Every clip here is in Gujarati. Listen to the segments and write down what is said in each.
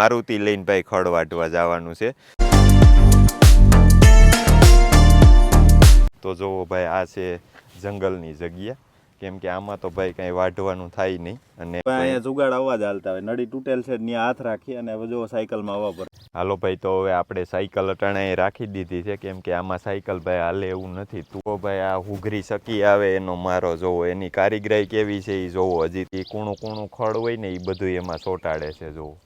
મારુતિ લઈને ભાઈ ખડ વાટવા જવાનું છે. તો જોવો ભાઈ આ છે જંગલની જગ્યા, કેમ કે આમાં તો ભાઈ કાંઈ વાઢવાનું થાય નહીં. અને અહીંયા જુગાડ અવાજ હાલતા હોય, નડી તૂટેલ છે ત્યાં હાથ રાખી અને જો સાયકલમાં આવવા પડે. હાલો ભાઈ, તો હવે આપણે સાયકલ અટાણે રાખી દીધી છે, કેમ કે આમાં સાયકલ ભાઈ હાલે એવું નથી. તો ભાઈ આ હુઘરી સકી આવે એનો મારો જોવો, એની કારીગરાઈ કેવી છે એ જોવો. હજી એ કૂણું કૂણું ખડ હોય ને એ બધું એમાં ચોંટાડે છે જોવો.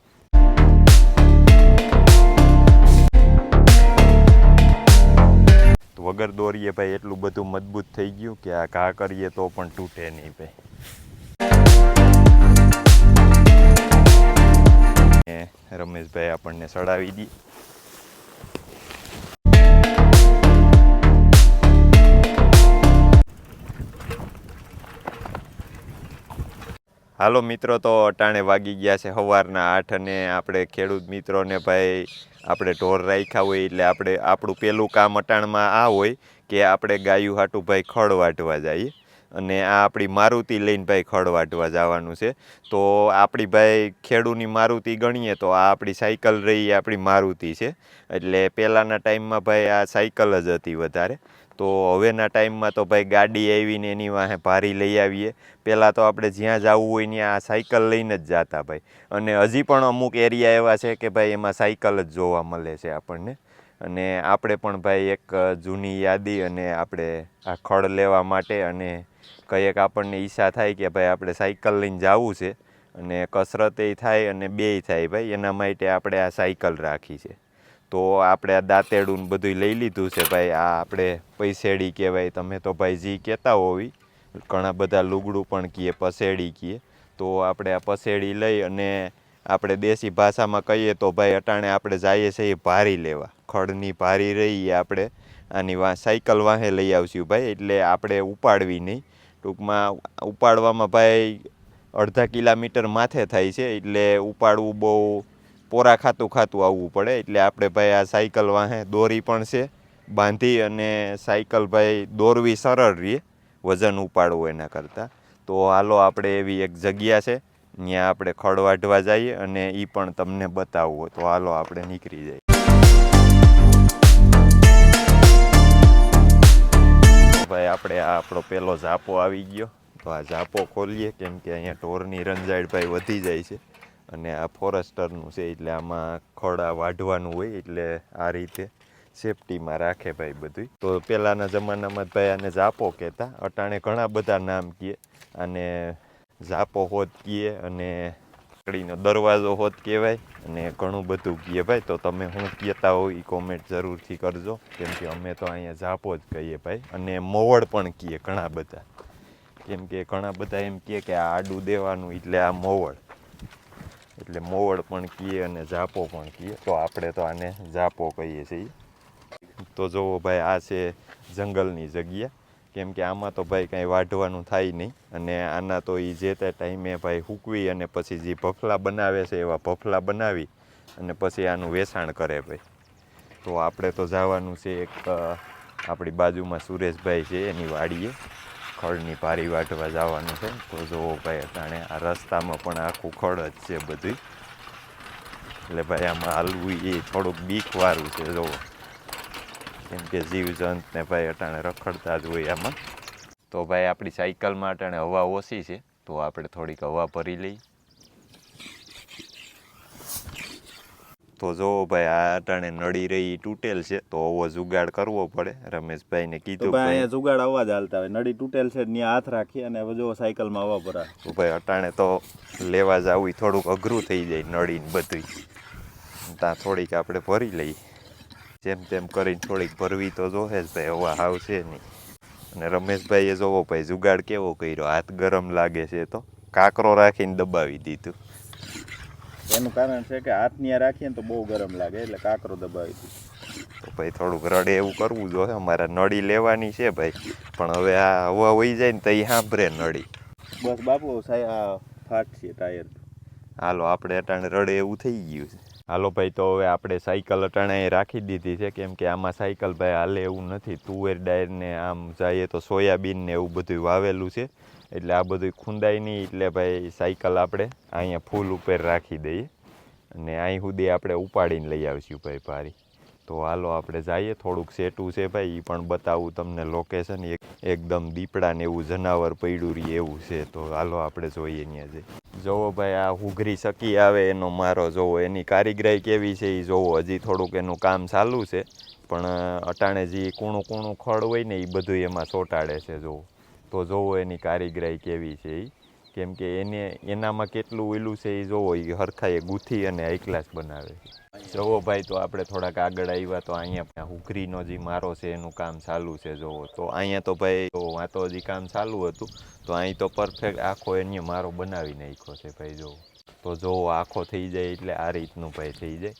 વગર દોરીએ ભાઈ એટલું બધું મજબૂત થઈ ગયું કે આ ઘા કરીએ તો પણ તૂટે નહીં ભાઈ. રમેશભાઈ આપણને ચડાવી દી. હાલો મિત્રો, તો અટાણે વાગી ગયા છે સવારના 8 અને આપણે ખેડૂત મિત્રોને ભાઈ આપણે ઢોર રાખ્યા હોય એટલે આપણું પહેલું કામ અટાણમાં આ હોય કે આપણે ગાયું હાટું ભાઈ ખડ વાટવા જઈએ. અને આ આપણી મારુતિ લઈને ભાઈ ખડ વાટવા જવાનું છે. તો આપણી ભાઈ ખેડૂની મારુતિ ગણીએ તો આ આપણી સાયકલ રહી આપણી મારુતિ છે. એટલે પહેલાંના ટાઈમમાં ભાઈ આ સાયકલ જ હતી વધારે. તો હવેના ટાઈમમાં તો ભાઈ ગાડી આવીને એની વાહે ભારી લઈ આવીએ. પહેલાં તો આપણે જ્યાં જવું હોય ત્યાં આ સાયકલ લઈને જ જતા ભાઈ. અને હજી પણ અમુક એરિયા એવા છે કે ભાઈ એમાં સાયકલ જ જોવા મળે છે આપણને. અને આપણે પણ ભાઈ એક જૂની યાદી અને આપણે આ ખડ લેવા માટે અને કંઈક આપણને ઈચ્છા થાય કે ભાઈ આપણે સાયકલ લઈને જવું છે અને કસરતે થાય અને બેય થાય ભાઈ, એના માટે આપણે આ સાયકલ રાખી છે. તો આપણે આ દાંતેડું બધું લઈ લીધું છે ભાઈ. આ આપણે પૈસેડી કહેવાય, તમે તો ભાઈ જી કહેતા હોવી. ઘણા બધા લુગડું પણ કહે, પસેડી કહે. તો આપણે આ પસેડી લઈ અને આપણે દેશી ભાષામાં કહીએ તો ભાઈ અટાણે આપણે જઈએ છીએ ભારી લેવા. ખડની ભારી રહી આપણે આની સાયકલ વાહે લઈ આવશું ભાઈ. એટલે આપણે ઉપાડવી નહીં. ટૂંકમાં ઉપાડવામાં ભાઈ અડધા કિલોમીટર માથે થાય છે, એટલે ઉપાડવું બહુ પોરા ખાતું આવવું પડે. એટલે આપણે ભાઈ આ સાયકલ વાહે દોરી પણ છે બાંધી, અને સાયકલ ભાઈ દોરવી સરળ રહે વજન ઉપાડવું એના કરતાં. તો હાલો આપણે એવી એક જગ્યા છે ત્યાં આપણે ખડ વાઢવા જઈએ અને એ પણ તમને બતાવવું. તો હાલો આપણે નીકળી જઈએ. ભાઈ આપણે આ આપણો પહેલો ઝાપો આવી ગયો. તો આ ઝાપો ખોલીએ, કેમ કે અહીંયા ઢોરની રંજાડ ભાઈ વધી જાય છે. અને આ ફોરેસ્ટરનું છે એટલે આમાં ખડા વાઢવાનું હોય, એટલે આ રીતે સેફટીમાં રાખે ભાઈ બધું. તો પહેલાંના જમાનામાં ભાઈ આને ઝાપો કહેતા. અટાણે ઘણા બધા નામ કહે. આને ઝાપો હોત કહે, અને લાકડીનો દરવાજો હોત કહેવાય, અને ઘણું બધું કહે ભાઈ. તો તમે શું કહેતા હો એ કોમેન્ટ જરૂરથી કરજો, કેમ કે અમે તો અહીંયા ઝાપો જ કહીએ ભાઈ. અને મોવડ પણ કહે ઘણા બધા, કેમ કે ઘણા બધા એમ કહે કે આ આડું દેવાનું એટલે આ મોવડ. એટલે મોવડ પણ કહીએ અને ઝાપો પણ કહીએ. તો આપણે તો આને ઝાપો કહીએ છીએ. તો જુઓ ભાઈ આ છે જંગલની જગ્યા, કેમ કે આમાં તો ભાઈ કાંઈ વાઢવાનું થાય નહીં. અને આના તો એ જે તે ટાઈમે ભાઈ સૂકવી અને પછી જે ભફલા બનાવે છે એવા ભફલા બનાવી અને પછી આનું વેચાણ કરે ભાઈ. તો આપણે તો જવાનું છે એક આપણી બાજુમાં સુરેશભાઈ છે એની વાડીએ ખડની ભારી વાટવા જવાનું છે. તો જુઓ ભાઈ અટાણે આ રસ્તામાં પણ આખું ખડ જ છે બધું. એટલે ભાઈ આમાં હાલવું એ થોડુંક બીકવાળું છે જુઓ, કેમ કે જીવજંતને ભાઈ અટાણે રખડતા જ હોય આમાં. તો ભાઈ આપણી સાયકલમાં અટાણે હવા ઓછી છે, તો આપણે થોડીક હવા ભરી લઈ. તો જો ભાઈ આ અટાણે નડી રહી તૂટેલ છે, તો આવો જુગાડ કરવો પડે. રમેશભાઈને કીધું અહીંયા જુગાડ અવાજ હાલતા હોય, નડી તૂટેલ છે ત્યાં હાથ રાખી અને જો સાયકલમાં આવવા પડે. તો ભાઈ અટાણે તો લેવા જવું થોડુંક અઘરું થઈ જાય નડીને બધું. ત્યાં થોડીક આપણે ભરી લઈએ, જેમ તેમ કરીને થોડીક ભરવી તો જોહે જ ભાઈ, હવા આવશે નહીં. અને રમેશભાઈએ જોવો ભાઈ જુગાડ કેવો કર્યો, હાથ ગરમ લાગે છે તો કાંકરો રાખીને દબાવી દીધું. એનું કારણ છે કે હાથની રાખીએ ને તો બહુ ગરમ લાગે, એટલે કાંકરો દબાવી દીધું. તો ભાઈ થોડુંક રડે એવું કરવું જોઈએ. અમારે નળી લેવાની છે ભાઈ, પણ હવે આ હવા વહી જાય ને તો એ સાંભળે નળી. બસ બાપુ આ ફાટશે ટાયર. હાલો આપણે અટાણે રડે એવું થઈ ગયું છે. હાલો ભાઈ, તો હવે આપણે સાયકલ અટાણે રાખી દીધી છે, કેમ કે આમાં સાયકલ ભાઈ હાલે એવું નથી. તુવેર ડાયરને આમ જઈએ તો સોયાબીન ને એવું બધું વાવેલું છે, એટલે આ બધું ખૂંદાય નહીં. એટલે ભાઈ સાયકલ આપણે અહીંયા ફૂલ ઉપર રાખી દઈએ. અને અહીં સુધી આપણે ઉપાડીને લઈ આવીશું ભાઈ પારી. તો હાલો આપણે જઈએ, થોડુંક સેટું છે ભાઈ, એ પણ બતાવું તમને લોકેશન. એકદમ દીપડાને એવું જનાવર પડ્યું રહી એવું છે. તો હાલો આપણે જોઈએ ત્યાં જઈ. જોવો ભાઈ આ હુઘરી સકી આવે એનો મારો જોવો, એની કારીગરાઈ કેવી છે એ જોવો. હજી થોડુંક એનું કામ ચાલુ છે, પણ અટાણે જે કૂણું કૂણું ખડ હોય ને એ બધું એમાં ચોંટાડે છે જોવો. તો જોવો એની કારીગરાઈ કેવી છે એ, કેમ કે એનામાં કેટલું ઓયલું છે એ જોવો. એ હરખાએ ગૂંથી અને હાઈ ક્લાસ બનાવે છે. જોવો ભાઈ તો આપણે થોડાક આગળ આવ્યા તો અહીંયા હુઘરીનો જે મારો છે એનું કામ ચાલુ છે જોવો. તો અહીંયા તો ભાઈ આ તો હજી કામ ચાલુ હતું, તો અહીં તો પરફેક્ટ આખો એને મારો બનાવી નાખ્યો છે ભાઈ જોવો. તો જોવો આખો થઈ જાય એટલે આ રીતનું ભાઈ થઈ જાય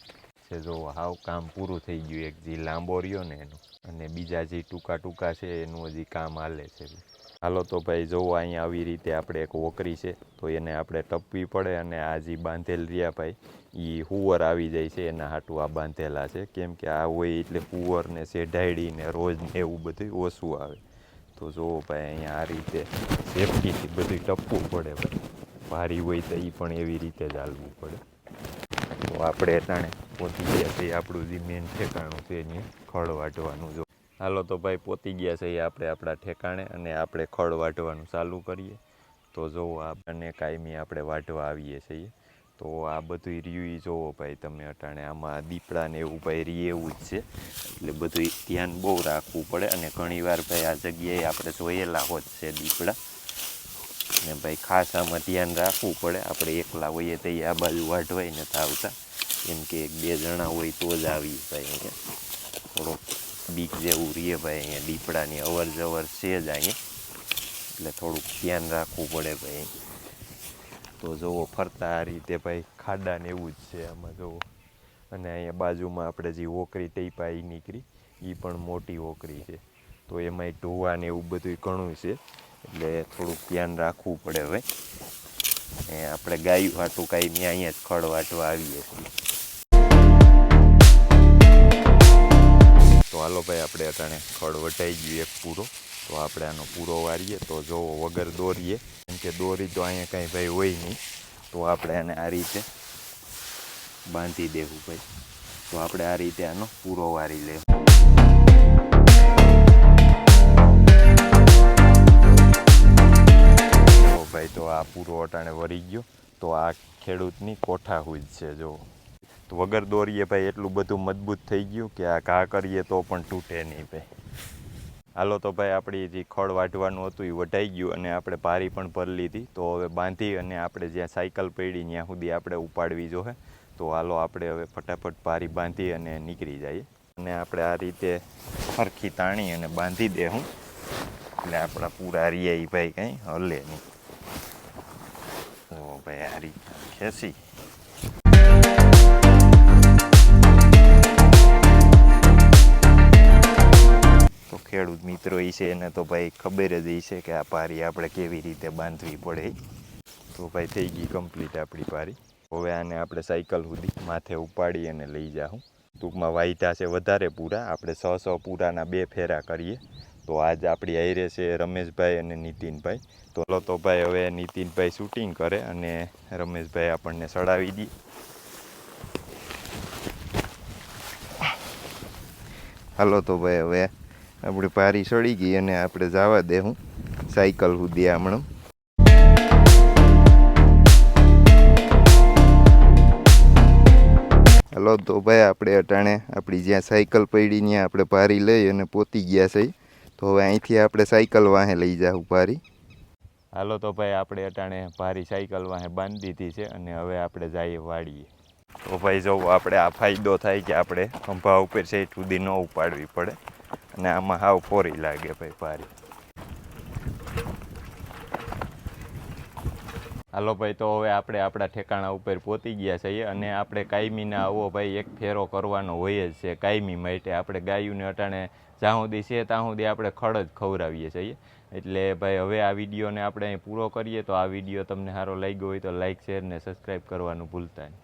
છે જોવો. હાવ કામ પૂરું થઈ ગયું. એક જે લાંબો રહ્યો ને એનું, અને બીજા જે ટૂંકા ટૂંકા છે એનું હજી કામ હાલે છે. હાલો તો ભાઈ જોવો અહીંયા આવી રીતે આપણે એક વોકરી છે, તો એને આપણે ટપવી પડે. અને આ જે બાંધેલ રહ્યા ભાઈ એ હુવર આવી જાય છે, એના હાટું આ બાંધેલા છે. કેમ કે આ હોય એટલે હુવરને શેઢાડીને રોજ ને એવું બધું ઓછું આવે. તો જોવો ભાઈ અહીંયા આ રીતે સેફટીથી બધું ટપવું પડે ભાઈ. ભારી હોય તો એ પણ એવી રીતે જ હાલવું પડે. તો આપણે અટાણે પહોંચી ગયા છે આપણું જે મેન ઠેકાણું છે અહીંયા ખડ વાઢવાનું. જો હાલો તો ભાઈ પહોંચી ગયા છે આપણે આપણા ઠેકાણે, અને આપણે ખડ વાઢવાનું ચાલુ કરીએ. તો જોવો આ બંને કાયમી આપણે વાઢવા આવીએ છીએ. તો આ બધું રહ્યું જોવો ભાઈ તમે અટાણે. આમાં દીપડાને એવું ભાઈ રીએ એવું જ છે, એટલે બધું ધ્યાન બહુ રાખવું પડે. અને ઘણીવાર ભાઈ આ જગ્યાએ આપણે જોયેલા હોત છે દીપડા, ને ભાઈ ખાસ આમાં ધ્યાન રાખવું પડે. આપણે એકલા હોઈએ તો આ બાજુ વાઢવાય નથી આવતા, કેમ કે 1-2 જણા હોય તો જ આવી ભાઈ. અહીંયા થોડોક બીક જેવું રહે ભાઈ, અહીંયા દીપડાની અવર જવર છે જ અહીંયા, એટલે થોડુંક ધ્યાન રાખવું પડે ભાઈ. તો જોવો ફરતા આ રીતે ભાઈ ખાડા ને એવું જ છે આમાં જોવો. અને અહીંયા બાજુમાં આપણે જે વોકરી ટેપા એ નીકળી, એ પણ મોટી વોકરી છે. તો એમાંય ઢોવા ને એવું બધું ઘણું છે, એટલે થોડુંક ધ્યાન રાખવું પડે હવે. એ આપણે ગાયું હાટું કાંઈ અહીંયા જ ખડ વાટવા આવીએ છીએ. તો હાલો ભાઈ આપણે અટાણે ખડ વટાઈ ગયું એક પૂરો. તો આપણે આનો પૂરો વારીએ. તો જોવો વગર દોરીએ, કેમ કે દોરી તો અહીંયા કાંઈ ભાઈ હોય નહીં. તો આપણે આને આ રીતે બાંધી દેવું ભાઈ. તો આપણે આ રીતે આનો પૂરો વારી લેવું. તો ભાઈ તો આ પૂરો અટાણે વરી ગયો. તો આ ખેડૂતની કોઠાહૂજ છે જો. તો વગર દોરીએ ભાઈ એટલું બધું મજબૂત થઈ ગયું કે આ ઘા કરીએ તો પણ તૂટે નહીં ભાઈ. હાલો તો ભાઈ આપણી જે ખડ વાઢવાનું હતું એ વઢાઈ ગયું, અને આપણે પારી પણ ભરી લીધી. તો હવે બાંધી અને આપણે જ્યાં સાયકલ પડી ત્યાં સુધી આપણે ઉપાડવી જોઈએ. તો હાલો આપણે હવે ફટાફટ પારી બાંધી અને નીકળી જઈએ. અને આપણે આ રીતે સરખી તાણી અને બાંધી દેવું, એટલે આપણા પૂરા રિયા ભાઈ કંઈ હલે નહીં. તો ભાઈ આ રીતે ખેંચી ખેડૂત મિત્રો એ છે એને તો ભાઈ ખબર જ છે કે આ પારી આપણે કેવી રીતે બાંધવી પડે. તો ભાઈ થઈ ગઈ કમ્પ્લીટ આપણી પારી. હવે આને આપણે સાયકલ સુધી માથે ઉપાડી અને લઈ જાઉં. ટૂંકમાં વાયધા છે વધારે પૂરા, આપણે 600 પૂરાના 2 ફેરા કરીએ. તો આજ આપણી હારે છે રમેશભાઈ અને નીતિનભાઈ. તો ભાઈ હવે નીતિનભાઈ શૂટિંગ કરે અને રમેશભાઈ આપણને ચડાવી દે. હાલો તો ભાઈ હવે આપણી પારી સડી ગઈ અને આપણે જવા દેવું સાયકલ સુધી હમણાં. હાલો તો ભાઈ આપણે અટાણે આપણી જ્યાં સાયકલ પડી ત્યાં આપણે પારી લઈ અને પહોંચી ગયા છે. તો હવે અહીંથી આપણે સાયકલ વાહે લઈ જાઉં પારી. હાલો તો ભાઈ આપણે અટાણે પારી સાયકલ વાહે બાંધી દીધી છે, અને હવે આપણે જઈએ વાળીએ. તો ભાઈ જોવો આપણે આ ફાયદો થાય કે આપણે ખંભા ઉપર સેટ સુધી ન ઉપાડવી પડે, અને આમાં હાવ ફોરી લાગે ભાઈ પારી. હાલો ભાઈ તો હવે આપણે આપણા ઠેકાણા ઉપર પહોંચી ગયા છીએ, અને આપણે કાયમીના આવો ભાઈ એક ફેરો કરવાનો હોય જ છે કાયમી માટે. આપણે ગાયુંને અટાણે જ્યાં સુધી છે ત્યાં સુધી આપણે ખડ જ ખવડાવીએ છીએ. એટલે ભાઈ હવે આ વિડીયોને આપણે અહીં પૂરો કરીએ. તો આ વિડીયો તમને સારો લાગ્યો હોય તો લાઇક, શેર ને સબસ્ક્રાઈબ કરવાનું ભૂલતા નહીં.